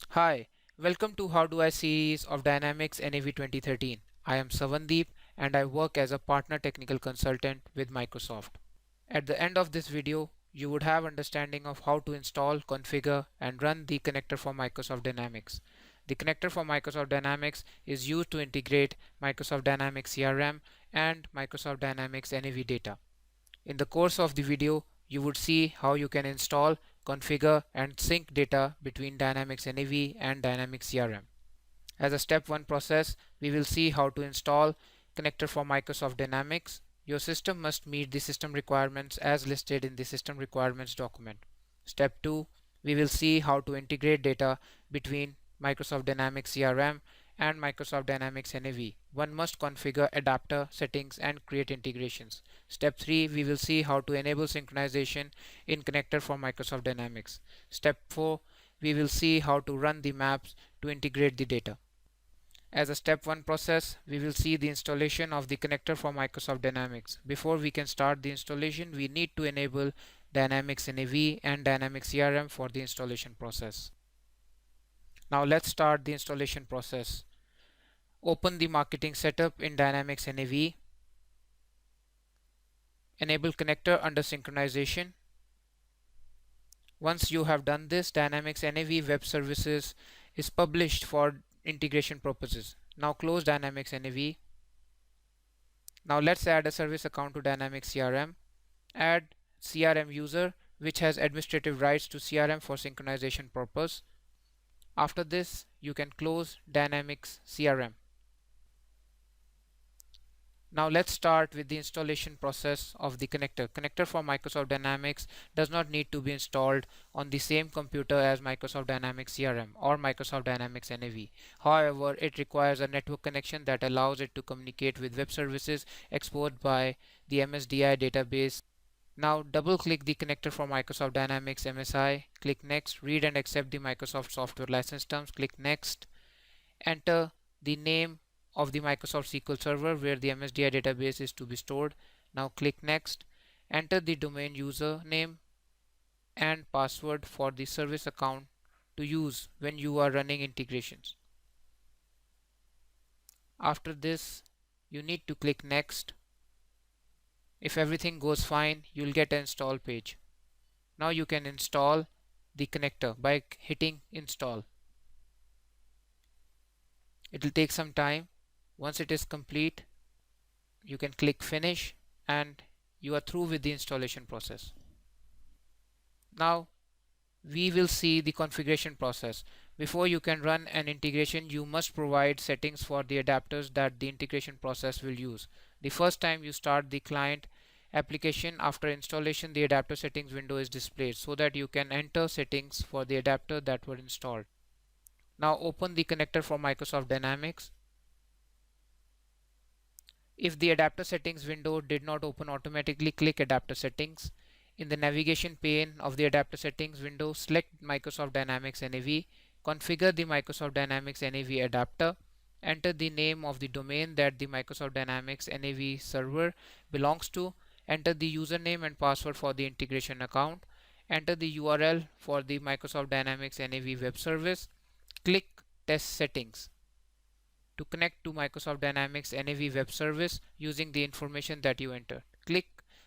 Hi, welcome to How Do I series of Dynamics NAV 2013. I am Savandeep and I work as a partner technical consultant with Microsoft. At the end of this video, you would have understanding of how to install, configure and run the connector for Microsoft Dynamics. The connector for Microsoft Dynamics is used to integrate Microsoft Dynamics CRM and Microsoft Dynamics NAV data. In the course of the video, you would see how you can install, configure and sync data between Dynamics NAV and Dynamics CRM. As a step 1 process, we will see how to install connector for Microsoft Dynamics. Your system must meet the system requirements as listed in the system requirements document. Step 2, we will see how to integrate data between Microsoft Dynamics CRM and Microsoft Dynamics NAV. One must configure adapter settings and create integrations. Step 3, we will see how to enable synchronization in connector for Microsoft Dynamics. Step 4, we will see how to run the maps to integrate the data. As a step 1 process, we will see the installation of the connector for Microsoft Dynamics. Before we can start the installation, we need to enable Dynamics NAV and Dynamics CRM for the installation process. Now let's start the installation process. Open the marketing setup in Dynamics NAV. Enable connector under synchronization. Once you have done this, Dynamics NAV Web Services is published for integration purposes. Now close Dynamics NAV. Now let's add a service account to Dynamics CRM. Add CRM user which has administrative rights to CRM for synchronization purpose. After this, you can close Dynamics CRM. Now let's start with the installation process of the connector. Connector for Microsoft Dynamics does not need to be installed on the same computer as Microsoft Dynamics CRM or Microsoft Dynamics NAV. However, it requires a network connection that allows it to communicate with web services exposed by the MSDI database. Now double click the connector for Microsoft Dynamics MSI, click next, read and accept the Microsoft software license terms, click next, enter the name of the Microsoft SQL Server where the MSDI database is to be stored. Now click next, enter the domain username and password for the service account to use when you are running integrations. After this, you need to click next. If everything goes fine, you'll get an install page. Now you can install the connector by hitting install. It will take some time. Once it is complete, you can click finish and you are through with the installation process. Now we will see the configuration process. Before you can run an integration, you must provide settings for the adapters that the integration process will use. The first time you start the client application after installation, the adapter settings window is displayed so that you can enter settings for the adapter that were installed. Now open the connector for Microsoft Dynamics. If the adapter settings window did not open automatically, click adapter settings. In the navigation pane of the adapter settings window, select Microsoft Dynamics NAV, configure the Microsoft Dynamics NAV adapter, enter the name of the domain that the Microsoft Dynamics NAV server belongs to, enter the username and password for the integration account, enter the URL for the Microsoft Dynamics NAV web service, click test settings to connect to Microsoft Dynamics NAV web service using the information that you enter. Click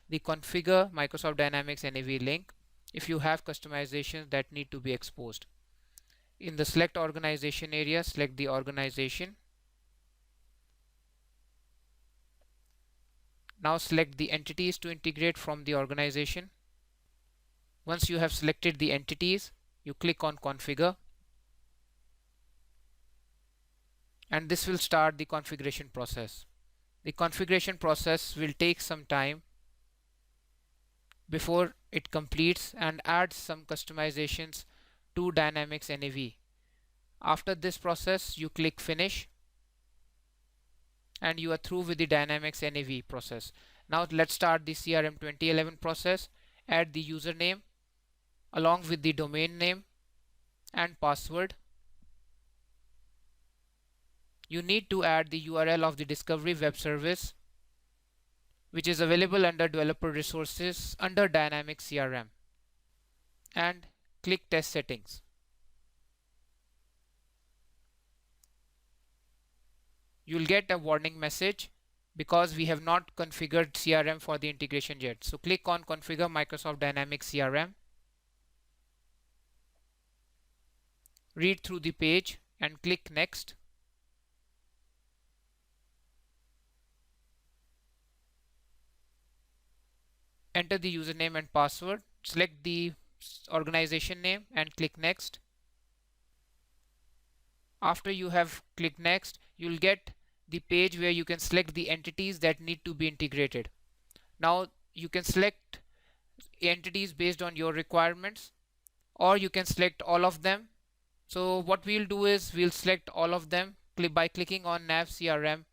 the configure Microsoft Dynamics NAV link if you have customizations that need to be exposed. In the select organization area, select the organization. Now select the entities to integrate from the organization. Once you have selected the entities, you click on configure and this will start the configuration process. The configuration process will take some time before it completes and adds some customizations to Dynamics NAV. After this process, you click finish and you are through with the Dynamics NAV process. Now let's start the CRM 2011 process. Add the username along with the domain name and password. You need to add the URL of the Discovery web service which is available under developer resources under Dynamics CRM and click test settings. you'll get a warning message because we have not configured CRM for the integration yet. So click on Configure Microsoft Dynamics CRM. Read through the page and click Next. Enter the username and password. Select the organization name and click Next. After you have clicked Next, you'll get the page where you can select the entities that need to be integrated. Now you can select entities based on your requirements, or you can select all of them. So what we'll do is we'll select all of them by clicking on Nav CRM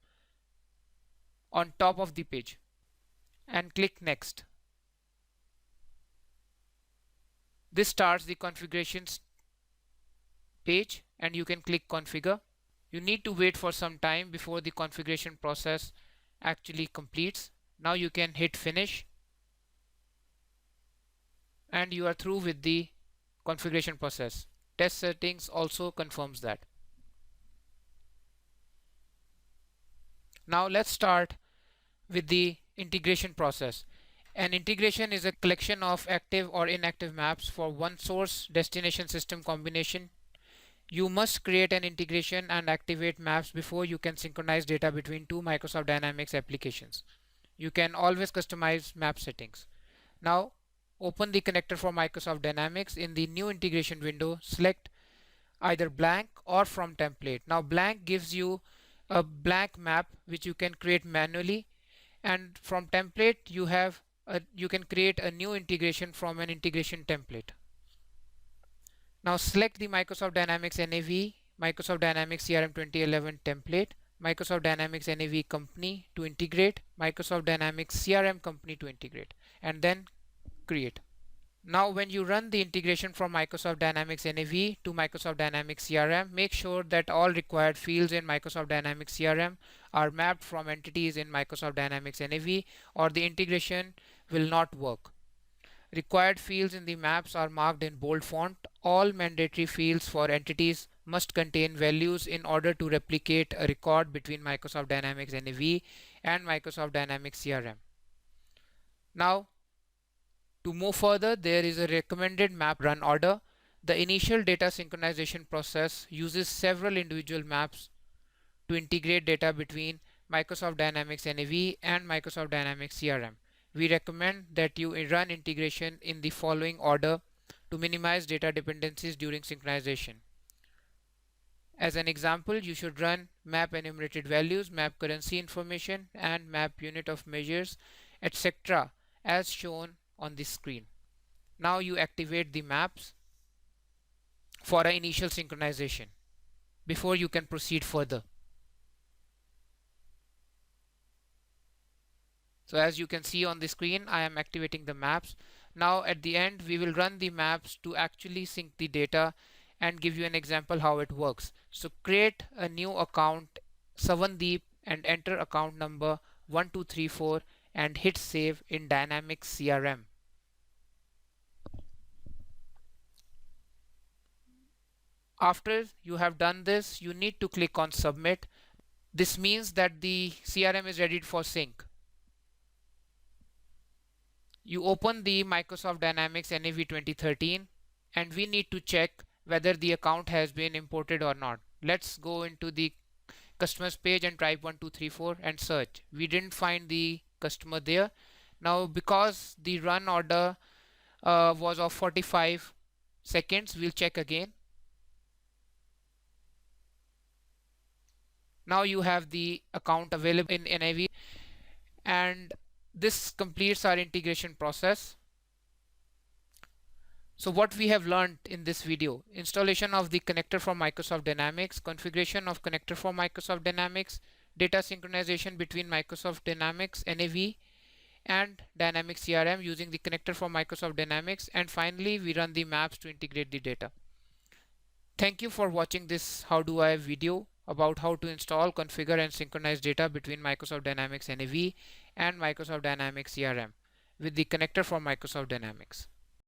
on top of the page and click Next. This starts the configurations page and you can click Configure. You need to wait for some time before the configuration process actually completes. Now you can hit Finish and you are through with the configuration process. Test settings also confirms that. Now let's start with the integration process. An integration is a collection of active or inactive maps for one source destination system combination. You must create an integration and activate maps before you can synchronize data between two Microsoft Dynamics applications. You can always customize map settings. Now open the connector for Microsoft Dynamics. In the new integration window, select either blank or from template. Now blank gives you a blank map which you can create manually, and from template you can create a new integration from an integration template. Now select the Microsoft Dynamics NAV, Microsoft Dynamics CRM 2011 template, Microsoft Dynamics NAV company to integrate, Microsoft Dynamics CRM company to integrate, and then create. Now when you run the integration from Microsoft Dynamics NAV to Microsoft Dynamics CRM, make sure that all required fields in Microsoft Dynamics CRM are mapped from entities in Microsoft Dynamics NAV, or the integration will not work. Required fields in the maps are marked in bold font. All mandatory fields for entities must contain values in order to replicate a record between Microsoft Dynamics NAV and Microsoft Dynamics CRM. Now to move further, there is a recommended map run order. The initial data synchronization process uses several individual maps to integrate data between Microsoft Dynamics NAV and Microsoft Dynamics CRM. We recommend that you run integration in the following order to minimize data dependencies during synchronization. As an example, you should run map enumerated values, map currency information, and map unit of measures, etc. as shown on the screen. Now you activate the maps for an initial synchronization before you can proceed further. So as you can see on the screen, I am activating the maps. Now at the end, we will run the maps to actually sync the data and give you an example how it works. So create a new account, Savandeep, and enter account number 1234 and hit save in Dynamics CRM. After you have done this, you need to click on submit. This means that the CRM is ready for sync. You open the Microsoft Dynamics NAV 2013 and we need to check whether the account has been imported or not. Let's go into the customers page and type 1234 and search. We didn't find the customer there. Now because the run order was of 45 seconds, we'll check again. Now you have the account available in NAV, and this completes our integration process. So what we have learned in this video: installation of the connector for Microsoft Dynamics, configuration of connector for Microsoft Dynamics, data synchronization between Microsoft Dynamics NAV and Dynamics CRM using the connector for Microsoft Dynamics, and finally we run the maps to integrate the data. Thank you for watching this How Do I video about how to install, configure and synchronize data between Microsoft Dynamics NAV and Microsoft Dynamics CRM with the connector for Microsoft Dynamics.